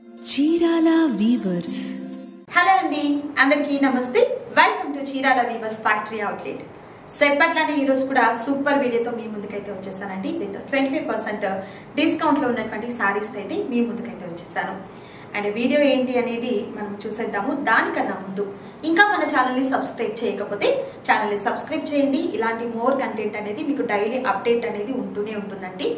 Chirala weavers. Hello అండి, అందరికీ నమస్తే. Welcome to Chirala weavers factory outlet. సెప్పట్లనే ఈ రోజు కూడా సూపర్ వీడియోతో మీ ముందుకైతే వచ్చేసానండి. విత్ 25% డిస్కౌంట్ లో ఉన్నటువంటి సారీస్ అయితే మీ ముందుకైతే వచ్చేసాను. అండ్ వీడియో ఏంటి అనేది మనం చూసేద్దాము. దానికన్నా ముందు ఇంకా మన ఛానల్ ని సబ్స్క్రైబ్ చేయకపోతే ఛానల్ ని సబ్స్క్రైబ్ చేయండి. ఇలాంటి మోర్ కంటెంట్ అనేది మీకు డైలీ అప్డేట్ అనేది ఉంటూనే ఉంటుందండి.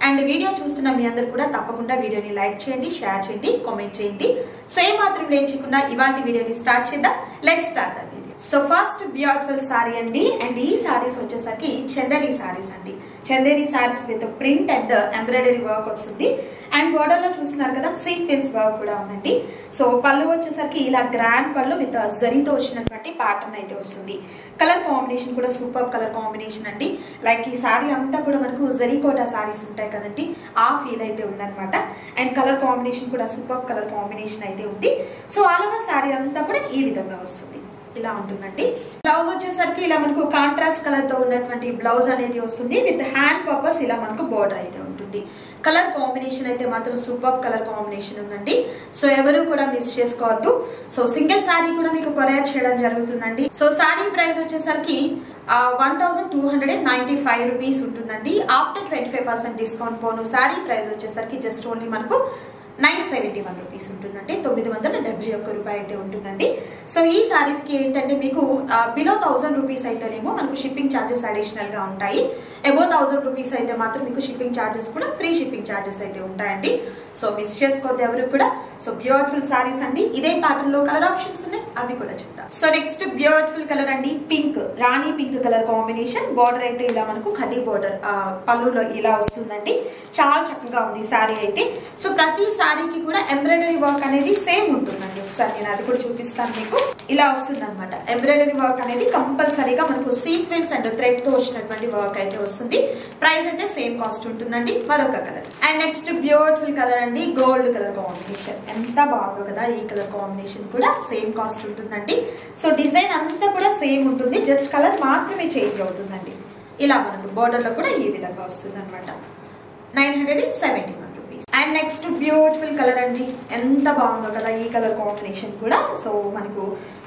అండ్ వీడియో చూస్తున్న మీ అందరు కూడా తప్పకుండా వీడియోని లైక్ చేయండి, షేర్ చేయండి, కామెంట్ చేయండి. సో ఏమాత్రం లేచకుండా ఇవాళ వీడియోని స్టార్ట్ చేద్దాం. Let's start the video. So first beautiful sorry అండి. అండ్ ఈ సారీస్ వచ్చేసరికి చందేరి సారీస్ అండి. Chanderi saris with print and embroidery work వస్తుంది. అండ్ బోర్డర్ లో చూస్తున్నారు కదా, సీక్వెన్స్ వర్క్ కూడా ఉందండి. సో పళ్ళు వచ్చేసరికి ఇలా గ్రాండ్ పళ్ళు విత్ జరీతో వచ్చినటువంటి ప్యాటర్న్ అయితే వస్తుంది. కలర్ కాంబినేషన్ కూడా సూపర్ కలర్ కాంబినేషన్ అండి. లైక్ ఈ సారీ అంతా కూడా మనకు జరీకోటా సారీస్ ఉంటాయి కదండి, ఆ ఫీల్ అయితే ఉందన్నమాట. అండ్ కలర్ కాంబినేషన్ కూడా సూపర్ కలర్ కాంబినేషన్ అయితే ఉంది. సో ఆల్ ఓవర్ సారీ అంతా కూడా ఈ విధంగా వస్తుంది, ఇలా ఉంటుందండి. బ్లౌజ్ వచ్చేసరికి ఇలా మనకు కాంట్రాస్ట్ కలర్ తో ఉన్నటువంటి బ్లౌజ్ అనేది వస్తుంది. విత్ హ్యాండ్ పర్పస్ ఇలా మనకు బోర్డర్ అయితే ఉంటుంది. కలర్ కాంబినేషన్ అయితే మాత్రం సూపర్ కలర్ కాంబినేషన్ ఉందండి. సో ఎవరు కూడా మిస్ చేసుకోవద్దు. సో సింగిల్ సారీ కూడా మీకు కొరియర్ చేయడం జరుగుతుందండి. సో సారీ ప్రైస్ వచ్చేసరికి 1295 రూపీస్ ఉంటుందండి. ఆఫ్టర్ 25% డిస్కౌంట్ పోను సారీ ప్రైస్ వచ్చేసరికి జస్ట్ ఓన్లీ మనకు 971 రూపీస్ ఉంటుందండి. 971 రూపాయి అయితే ఉంటుందండి. సో ఈ సారీస్ కి ఏంటంటే మీకు బిలో 1000 రూపీస్ అయితేనేమో మనకు షిప్పింగ్ ఛార్జెస్ అడిషనల్ గా ఉంటాయి. అబౌవ్ 1000 రూపీస్ అయితే మాత్రం మీకు షిప్పింగ్ ఛార్జెస్ కూడా ఫ్రీ షిప్పింగ్ ఛార్జెస్ అయితే ఉంటాయండి. సో మిస్ చేసుకోవద్దు ఎవరు కూడా. సో బ్యూటిఫుల్ సారీస్ అండి. ఇదే ప్యాటర్న్ లో కలర్ ఆప్షన్స్ ఉన్నాయి, అవి కూడా చెప్తాం. సో నెక్స్ట్ బ్యూటిఫుల్ కలర్ అండి, పింక్, రాణి పింక్ కలర్ కాంబినేషన్. బోర్డర్ అయితే ఇలా మనకు కడ్డీ బోర్డర్ పళ్ళులో ఇలా వస్తుందండి. చాలా చక్కగా ఉంది సారీ అయితే. సో ప్రతి సారీకి కూడా ఎంబ్రాయిడరీ వర్క్ అనేది సేమ్ ఉంటుందండి. ఒకసారి నేను అది కూడా చూపిస్తాను మీకు. ఇలా వస్తుంది అనమాట. ఎంబ్రాయిడరీ వర్క్ అనేది కంపల్సరీగా మనకు సీక్వెన్స్ అండ్ థ్రెడ్ తో వచ్చినటువంటి వర్క్ అయితే వస్తుంది. ప్రైస్ అయితే సేమ్ కాస్ట్ ఉంటుందండి. మరొక colour. And next beautiful colour అండి, గోల్డ్ కలర్ కాంబినేషన్. ఎంత బాగుందో కదా. ఈ కలర్ కాంబినేషన్ కూడా సేమ్ కాస్ట్ ఉంటుందండి. సో డిజైన్ అంతా కూడా సేమ్ ఉంటుంది, జస్ట్ కలర్ మాత్రమే చేంజ్ అవుతుందండి. ఇలా మనకు బోర్డర్ లో కూడా ఈ విధంగా వస్తుంది అనమాట. 971 rupees. And next beautiful colour అండి. ఎంత బాగుందో కదా ఈ కలర్ కాంబినేషన్ కూడా. సో మనకు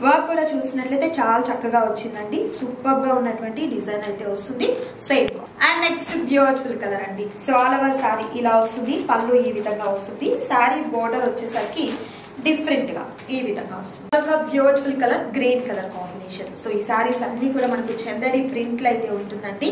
వర్క్ కూడా చూసినట్లయితే చాలా చక్కగా వచ్చిందండి. సూపర్ గా ఉన్నటువంటి డిజైన్ అయితే వస్తుంది same. And next beautiful colour అండి. సో ఆల్ ఓవర్ సారీ ఇలా వస్తుంది. పళ్ళు ఈ విధంగా వస్తుంది. సారీ బోర్డర్ వచ్చేసరికి డిఫరెంట్ గా ఈ విధంగా వస్తుంది. ఒక beautiful colour, green colour combination. So ఈ సారీస్ అన్ని కూడా మనకు చందేరి ప్రింట్ లో అయితే ఉంటుందండి.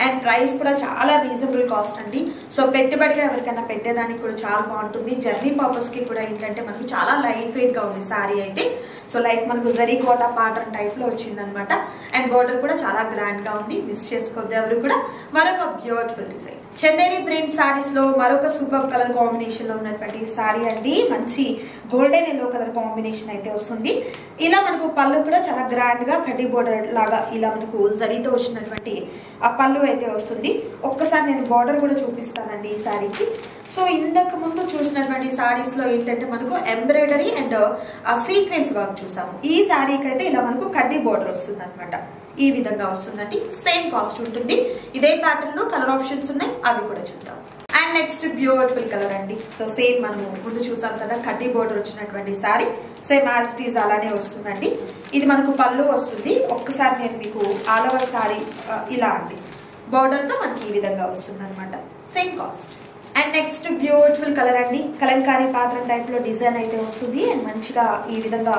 అండ్ ప్రైస్ కూడా చాలా రీజనబుల్ కాస్ట్ అండి. సో పెట్టుబడిగా ఎవరికైనా పెట్టేదానికి కూడా చాలా బాగుంటుంది. జర్నీ పర్పస్ కి కూడా ఏంటంటే మనకు చాలా లైట్ వెయిట్ గా ఉంది సారీ అయితే. సో లైక్ మనకు జరీకోటా ప్యాటర్న్ టైప్ లో వచ్చింది అనమాట. అండ్ బోర్డర్ కూడా చాలా గ్రాండ్ గా ఉంది, మిస్ చేసుకోవద్దు ఎవరు కూడా. మరొక beautiful design Chanderi print saris లో మరొక సూపర్ కలర్ కాంబినేషన్ లో ఉన్నటువంటి సారీ అండి. మంచి గోల్డెన్ ఎల్లో కలర్ కాంబినేషన్ అయితే వస్తుంది. ఇలా మనకు పళ్ళు కూడా చాలా గ్రాండ్ గా కడ్డీ బోర్డర్ లాగా ఇలా మనకు జరీతో వచ్చినటువంటి ఆ పళ్ళు అయితే వస్తుంది. ఒక్కసారి నేను బోర్డర్ కూడా చూపిస్తానండి ఈ సారీకి. సో ఇంతకు ముందు చూసినటువంటి సారీస్ లో ఏంటంటే మనకు ఎంబ్రాయిడరీ అండ్ సీక్వెన్స్ వర్క్ చూసాము. ఈ సారీకి అయితే ఇలా మనకు కడ్డీ బోర్డర్ వస్తుంది అనమాట. ఈ విధంగా వస్తుందండి. సేమ్ కాస్ట్ ఉంటుంది. ఇదే ప్యాటర్న్ లో కలర్ ఆప్షన్స్ ఉన్నాయి, అవి కూడా చూద్దాం. అండ్ నెక్స్ట్ బ్యూటిఫుల్ కలర్ అండి. సో సేమ్ మనము ముందు చూసాం కదా కడ్డీ బోర్డర్ వచ్చినటువంటి sorry, same as it is అలానే వస్తుందండి. ఇది మనకు పళ్ళు వస్తుంది. ఒక్కసారి నేను మీకు ఆల్ ఓవర్ సారీ ఇలా అండి బోర్డర్ తో మనకి ఈ విధంగా వస్తుంది అనమాట. Same cost. And next beautiful colour అండి. కలంకారీ ప్యాటర్న్ టైప్ లో డిజైన్ అయితే వస్తుంది. అండ్ మంచిగా ఈ విధంగా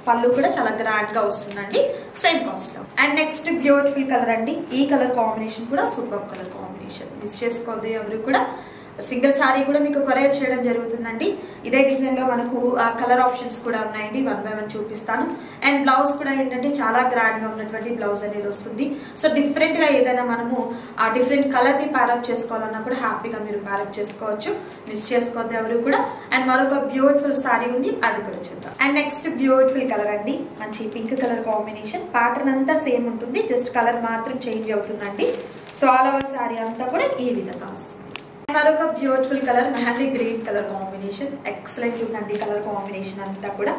పళ్ళు కూడా చాలా గ్రాండ్ గా వస్తుందండి. సేమ్ కాస్ట్ లో. అండ్ నెక్స్ట్ బ్యూటిఫుల్ కలర్ అండి. ఈ కలర్ కాంబినేషన్ కూడా సూపర్ కలర్ కాంబినేషన్, మిస్ చేసుకోవద్దు ఎవరు కూడా. సింగిల్ సారీ కూడా మీకు కొరియర్ చేయడం జరుగుతుందండి. ఇదే డిజైన్ లో మనకు కలర్ ఆప్షన్స్ కూడా ఉన్నాయండి. 1 by 1 చూపిస్తాను. అండ్ బ్లౌజ్ కూడా ఏంటంటే చాలా గ్రాండ్ గా ఉన్నటువంటి బ్లౌజ్ అనేది వస్తుంది. సో డిఫరెంట్ గా ఏదైనా మనము ఆ డిఫరెంట్ కలర్ ని ప్యారప్ చేసుకోవాలన్నా కూడా హ్యాపీగా మీరు ప్యారప్ చేసుకోవచ్చు, మిస్ చేసుకోవద్దు ఎవరు కూడా. అండ్ మరొక బ్యూటిఫుల్ సారీ ఉంది, అది కూడా చూద్దాం. అండ్ నెక్స్ట్ బ్యూటిఫుల్ కలర్ అండి. మంచి పింక్ కలర్ కాంబినేషన్. ప్యాటర్న్ అంతా సేమ్ ఉంటుంది, జస్ట్ కలర్ మాత్రం చేంజ్ అవుతుందండి. సో ఆల్ ఓవర్ సారీ అంతా కూడా ఈ విధంగా వస్తుంది. మరొక beautiful colour, mehndi green colour combination. Excellent ఉందండి కలర్ కాంబినేషన్ అంతా కూడా.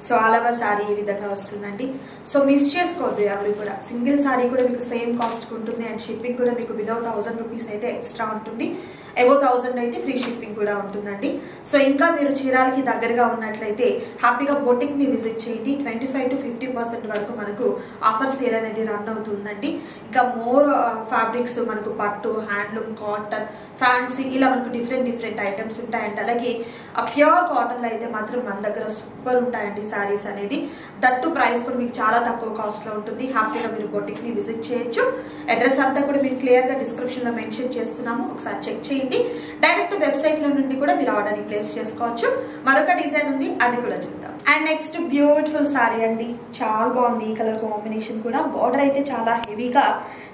సో ఆల్ ఓవర్ సారీ ఈ విధంగా వస్తుందండి. సో మిస్ చేసుకోవద్దు ఎవరు కూడా. సింగిల్ సారీ కూడా మీకు సేమ్ కాస్ట్ ఉంటుంది. అండ్ షిప్పింగ్ కూడా మీకు బిలో 1000 రూపీస్ అయితే ఎక్స్ట్రా ఉంటుంది. ఎబో 1000 అయితే ఫ్రీ షిప్పింగ్ కూడా ఉంటుందండి. సో ఇంకా మీరు చీరాలకి దగ్గరగా ఉన్నట్లయితే హ్యాపీగా బొటిక్ ని విజిట్ చేయండి. 25 to 50% వరకు మనకు ఆఫర్ సేల్ అనేది రన్ అవుతుందండి. ఇంకా మోర్ ఫ్యాబ్రిక్స్ మనకు పట్టు, హ్యాండ్లూమ్, కాటన్, ఫ్యాన్సీ ఇలా మనకు డిఫరెంట్ ఐటమ్స్ ఉంటాయండి. అలాగే ఆ ప్యూర్ కాటన్ లో అయితే మాత్రం మన దగ్గర సూపర్ ఉంటాయండి సారీస్ అనేది. దట్టు ప్రైస్ కూడా మీకు చాలా తక్కువ కాస్ట్ లో ఉంటుంది. హ్యాపీగా మీరు బొటిక్ ని విజిట్ చేయొచ్చు. అడ్రస్ అంతా కూడా మీకు క్లియర్ గా డిస్క్రిప్షన్ లో మెన్షన్ చేస్తున్నాము, ఒకసారి చెక్ చేయండి. డైరెక్ట్ వెబ్సైట్ లో నుండి కూడా మీరు ఆర్డర్ ని ప్లేస్ చేసుకోవచ్చు. మరొక డిజైన్ ఉంది, అది కూడా చూద్దాం. అండ్ నెక్స్ట్ బ్యూటిఫుల్ సారీ అండి, చాలా బాగుంది. ఈ కలర్ కాంబినేషన్ కూడా బార్డర్ అయితే చాలా హెవీగా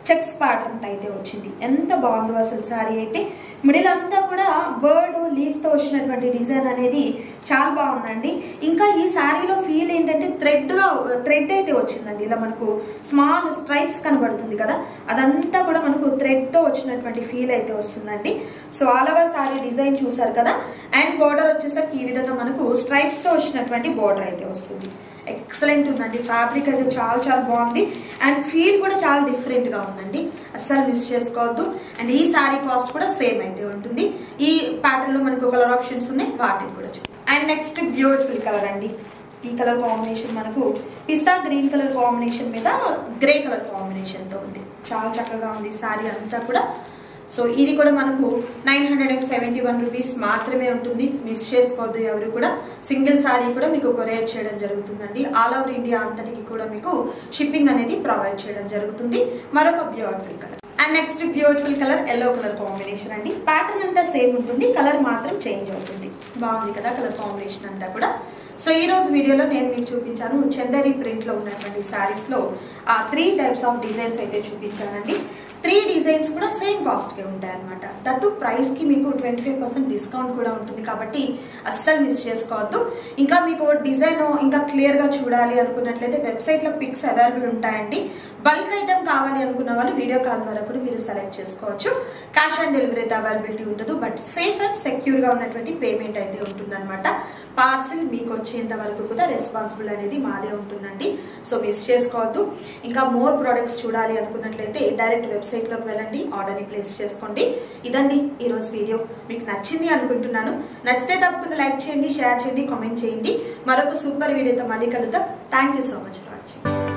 చెక్స్ ప్యాటర్న్ అయితే వచ్చింది. ఎంత బాగుందో అసలు సారీ అయితే. మిడిల్ అంతా కూడా బర్డ్ లీఫ్ తో వచ్చినటువంటి డిజైన్ అనేది చాలా బాగుందండి. ఇంకా ఈ సారీలో ఫీల్ ఏంటంటే థ్రెడ్ అయితే వచ్చిందండి. ఇలా మనకు స్మాల్ స్ట్రైప్స్ కనబడుతుంది కదా, అదంతా కూడా మనకు థ్రెడ్ తో వచ్చినటువంటి ఫీల్ అయితే వస్తుందండి. So all over sorry design చూసారు కదా. అండ్ బోర్డర్ వచ్చేసరికి ఈ విధంగా మనకు స్ట్రైప్స్ తో వచ్చినటువంటి బోర్డర్ అయితే వస్తుంది. ఎక్సలెంట్ ఉందండి. ఫ్యాబ్రిక్ అయితే చాలా బాగుంది. అండ్ ఫీల్ కూడా చాలా డిఫరెంట్ గా ఉందండి, అస్సలు మిస్ చేసుకోవద్దు. అండ్ ఈ సారీ కాస్ట్ కూడా సేమ్ అయితే ఉంటుంది. ఈ ప్యాటర్న్ లో మనకు కలర్ ఆప్షన్స్ ఉన్నాయి, వాటిని కూడా చూద్దాం. అండ్ నెక్స్ట్ బ్యూటిఫుల్ కలర్ అండి. ఈ కలర్ కాంబినేషన్ మనకు పిస్తా గ్రీన్ కలర్ కాంబినేషన్ మీద గ్రే కలర్ కాంబినేషన్ తో ఉంది. చాలా చక్కగా ఉంది సారీ అంతా కూడా. సో ఇది కూడా మనకు 971 రూపీస్ మాత్రమే ఉంటుంది, మిస్ చేసుకోవద్దు ఎవరు కూడా. సింగిల్ సారీ కూడా మీకు కొరియర్ చేయడం జరుగుతుందండి. ఆల్ ఓవర్ ఇండియా అంతటికి కూడా మీకు షిప్పింగ్ అనేది ప్రొవైడ్ చేయడం జరుగుతుంది. మరొక beautiful colour. And next beautiful colour yellow colour combination అండి. ప్యాటర్న్ అంతా సేమ్ ఉంటుంది, కలర్ మాత్రం చేంజ్ అవుతుంది. బాగుంది కదా కలర్ కాంబినేషన్ అంతా కూడా. సో ఈ రోజు వీడియోలో నేను మీకు చూపించాను చందేరి ప్రింట్ లో ఉన్నటువంటి సారీస్ లో 3 టైప్స్ ఆఫ్ డిజైన్స్ అయితే చూపించానండి. 3 డిజైన్స్ కూడా సేమ్ కాస్ట్ కే ఉంటాయి అనమాట. దట్టు ప్రైస్ కి మీకు 25% డిస్కౌంట్ కూడా ఉంటుంది కాబట్టి అస్సలు మిస్ చేసుకోవద్దు. ఇంకా మీకు డిజైన్ ఇంకా క్లియర్ గా చూడాలి అనుకున్నట్లయితే వెబ్సైట్ లో పిక్స్ అవైలబుల్ ఉంటాయండి. బల్క్ ఐటమ్ కావాలి అనుకున్న వాళ్ళు వీడియో కాల్ ద్వారా కూడా మీరు సెలెక్ట్ చేసుకోవచ్చు. క్యాష్ ఆన్ డెలివరీ అయితే అవైలబిలిటీ ఉండదు, బట్ సేఫ్ అండ్ సెక్యూర్ గా ఉన్నటువంటి పేమెంట్ అయితే ఉంటుంది అనమాట. పార్సిల్ మీకు వచ్చేంత వరకు కూడా రెస్పాన్సిబుల్ అనేది మాదే ఉంటుందండి. సో మిస్ చేసుకోవద్దు. ఇంకా మోర్ ప్రొడక్ట్స్ చూడాలి అనుకున్నట్లయితే డైరెక్ట్ వెబ్సైట్ లోకి వెళ్ళండి, ఆర్డర్ ని ప్లేస్ చేసుకోండి. ఇదండి ఈ రోజు వీడియో. మీకు నచ్చింది అనుకుంటున్నాను. నచ్చితే తప్పకుండా లైక్ చేయండి, షేర్ చేయండి, కామెంట్ చేయండి. మరొక సూపర్ వీడియోతో మళ్ళీ కలుద్దాం. Thank you so much for watching.